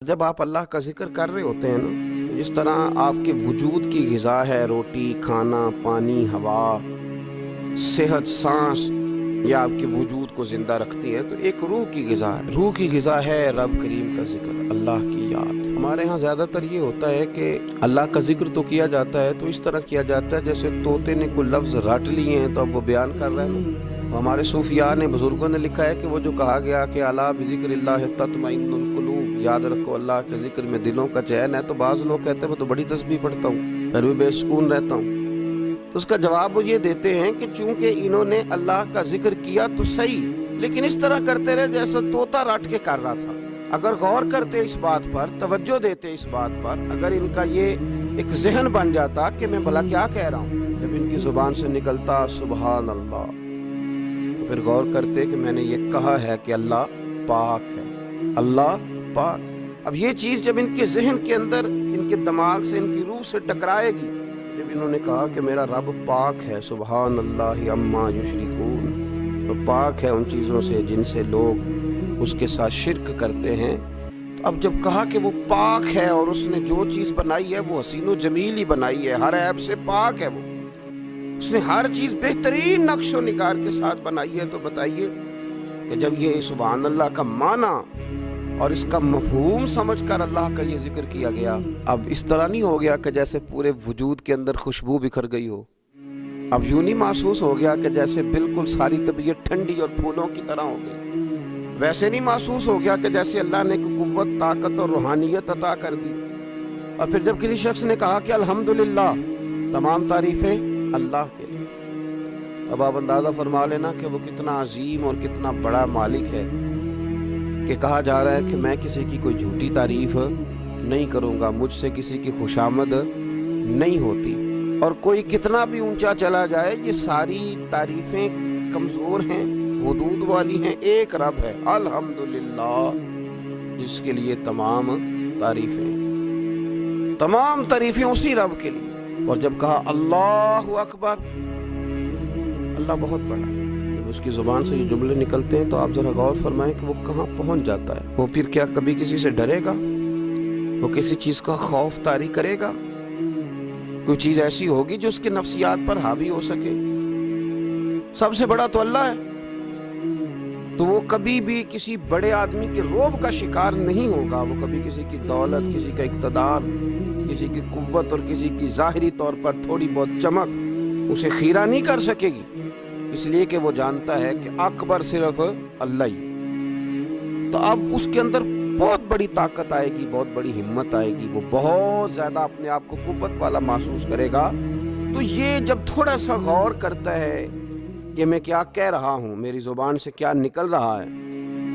جب آپ اللہ کا ذکر کر رہے ہوتے ہیں نا، جس طرح آپ کے وجود کی غذا ہے روٹی، کھانا، پانی، ہوا، صحت، سانس، یہ آپ کے وجود کو زندہ رکھتی ہے، تو ایک روح کی غذا ہے۔ روح کی غذا ہے رب کریم کا ذکر، اللہ کی یاد۔ ہمارے ہاں زیادہ تر یہ ہوتا ہے کہ اللہ کا ذکر تو کیا جاتا ہے تو اس طرح کیا جاتا ہے جیسے طوطے نے کوئی لفظ رٹ لیے ہیں تو اب وہ بیان کر رہے ہیں نا۔ ہمارے صوفیاء نے، بزرگوں نے لکھا ہے کہ وہ جو کہا گیا کہ الا بذکر اللہ تطمئن القلوب، یاد رکھو اللہ کے ذکر میں دلوں کا چین ہے، تو بعض لوگ کہتے ہیں میں تو بڑی تسبیح پڑھتا ہوں پھر بھی بے سکون رہتا ہوں۔ تو اس کا جواب وہ یہ دیتے ہیں کہ چونکہ انہوں نے اللہ کا ذکر کیا تو صحیح، لیکن اس طرح کرتے رہے جیسا طوطا رٹ کے کر رہا تھا۔ اگر غور کرتے اس بات پر، توجہ دیتے اس بات پر، اگر ان کا یہ ایک ذہن بن جاتا کہ میں بھلا کیا کہہ رہا ہوں، جب ان کی زبان سے نکلتا سبحان اللہ، تو پھر غور کرتے کہ میں نے یہ کہا ہے کہ اللہ پاک ہے، اللہ پاک۔ اب یہ چیز جب ان کے ذہن کے اندر، ان کے دماغ سے، ان کی روح سے ٹکرائے گی، جب انہوں نے کہا کہ میرا رب پاک ہے، سبحان اللہ عما یشرکون، تو پاک ہے ان چیزوں سے جن سے لوگ اس کے ساتھ شرک کرتے ہیں، تو اب جب کہا کہ وہ پاک ہے اور اس نے جو چیز بنائی ہے وہ حسین و جمیل ہی بنائی ہے، ہر عیب سے پاک ہے، وہ اس نے ہر چیز بہترین نقش و نگار کے ساتھ بنائی ہے، تو بتائیے کہ جب یہ سبحان اللہ کا معنی اور اس کا مفہوم سمجھ کر اللہ کا یہ ذکر کیا گیا، اب اس طرح نہیں ہو گیا کہ جیسے پورے وجود کے اندر خوشبو بکھر گئی ہو، اب یوں نہیں محسوس ہو گیا کہ جیسے بالکل ساری طبیعت ٹھنڈی اور پھولوں کی طرح ہو گئی، ویسے نہیں محسوس ہو گیا کہ جیسے اللہ نے کوئی قوت، طاقت اور روحانیت عطا کر دی۔ اور پھر جب کسی شخص نے کہا کہ الحمدللہ، تمام تعریفیں اللہ کے لیے، اب آپ اندازہ فرما لینا کہ وہ کتنا عظیم اور کتنا بڑا مالک ہے کہ کہا جا رہا ہے کہ میں کسی کی کوئی جھوٹی تعریف نہیں کروں گا، مجھ سے کسی کی خوشامد نہیں ہوتی، اور کوئی کتنا بھی اونچا چلا جائے یہ ساری تعریفیں کمزور ہیں، حدود والی ہیں، ایک رب ہے الحمدللہ جس کے لیے تمام تعریفیں اسی رب کے لیے۔ اور جب کہا اللہ اکبر، اللہ بہت بڑا، جب اس کی زبان سے یہ جملے نکلتے ہیں تو آپ ذرا غور فرمائیں کہ وہ کہاں پہنچ جاتا ہے۔ وہ پھر کیا کبھی کسی سے ڈرے گا؟ وہ کسی چیز کا خوف طاری کرے گا؟ کوئی چیز ایسی ہوگی جو اس کے نفسیات پر حاوی ہو سکے؟ سب سے بڑا تو اللہ ہے، تو وہ کبھی بھی کسی بڑے آدمی کے رعب کا شکار نہیں ہوگا، وہ کبھی کسی کی دولت، کسی کا اقتدار، کسی کی قوت اور کسی کی ظاہری طور پر تھوڑی بہت چمک اسے خیرہ نہیں کر سکے گی، اس لیے کہ وہ جانتا ہے کہ اکبر صرف اللہ ہی۔ تو اب اس کے اندر بہت بڑی طاقت آئے گی، بہت بڑی ہمت آئے گی، وہ بہت زیادہ اپنے آپ کو قوت والا محسوس کرے گا۔ تو یہ جب تھوڑا سا غور کرتا ہے کہ میں کیا کہہ رہا ہوں، میری زبان سے کیا نکل رہا ہے،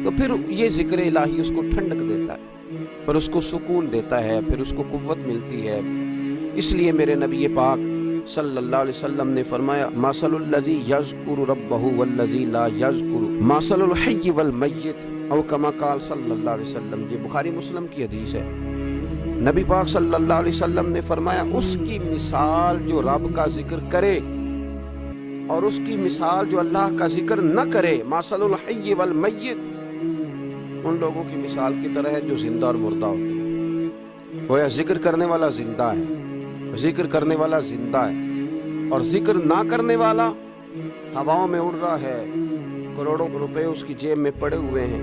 تو پھر یہ ذکر الہی اس کو ٹھنڈک دیتا ہے، پھر اس کو سکون دیتا ہے، پھر اس کو قوت ملتی ہے۔ اس لیے میرے نبی پاک صلی اللہ علیہ وسلم نے فرمایا مثل الذی یذکر ربہ والذی لا یذکر مثل الحی والمیت، او کما قال صلی اللہ علیہ وسلم۔ یہ بخاری مسلم کی حدیث ہے۔ نبی پاک صلی اللہ علیہ وسلم نے فرمایا اس کی مثال جو رب کا ذکر کرے اور اس کی مثال جو اللہ کا ذکر نہ کرے، مثل الحی والمیت، ان لوگوں کی مثال کی طرح ہے جو زندہ اور مردہ ہوتے ہیں۔ گویا ذکر کرنے والا زندہ ہے، ذکر کرنے والا زندہ ہے، اور ذکر نہ کرنے والا ہواؤں میں اڑ رہا ہے، کروڑوں روپے اس کی جیب میں پڑے ہوئے ہیں،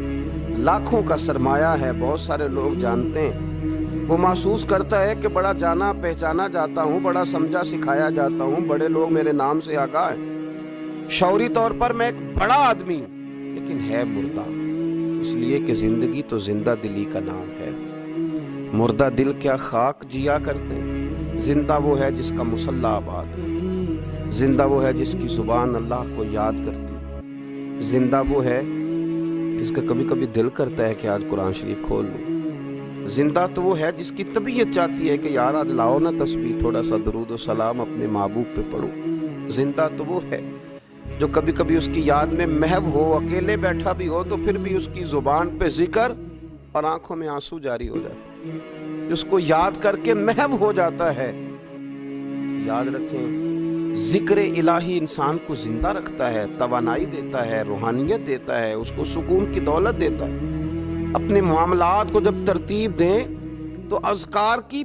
لاکھوں کا سرمایہ ہے، بہت سارے لوگ جانتے ہیں، وہ محسوس کرتا ہے کہ بڑا جانا پہچانا جاتا ہوں، بڑا سمجھا سکھایا جاتا ہوں، بڑے لوگ میرے نام سے آگاہ ہیں، شعوری طور پر میں ایک بڑا آدمی ہوں، لیکن ہے مردہ، اس لیے کہ زندگی تو زندہ دلی کا نام ہے۔ مردہ دل کیا خاک جیا کرتے ہیں، زندہ وہ ہے جس کا مصلی آباد ہے، زندہ وہ ہے جس کی زبان اللہ کو یاد کرتی ہے، زندہ وہ ہے جس کا کبھی کبھی دل کرتا ہے کہ آج قرآن شریف کھول لوں، زندہ تو وہ ہے جس کی طبیعت چاہتی ہے کہ یار آج لاؤ نا تسبیح، تھوڑا سا درود و سلام اپنے محبوب پہ پڑھو، زندہ تو وہ ہے جو کبھی کبھی اس کی یاد میں محو ہو، اکیلے بیٹھا بھی ہو تو پھر بھی اس کی زبان پہ ذکر اور آنکھوں میں آنسو جاری ہو جاتا ہے، جس کو یاد کر کے محو ہو جاتا ہے۔ یاد رکھیں، ذکر الہی انسان کو زندہ رکھتا ہے، توانائی دیتا ہے، روحانیت دیتا ہے، اس کو سکون کی دولت دیتا ہے۔ اپنے معاملات کو جب ترتیب دیں تو اذکار کی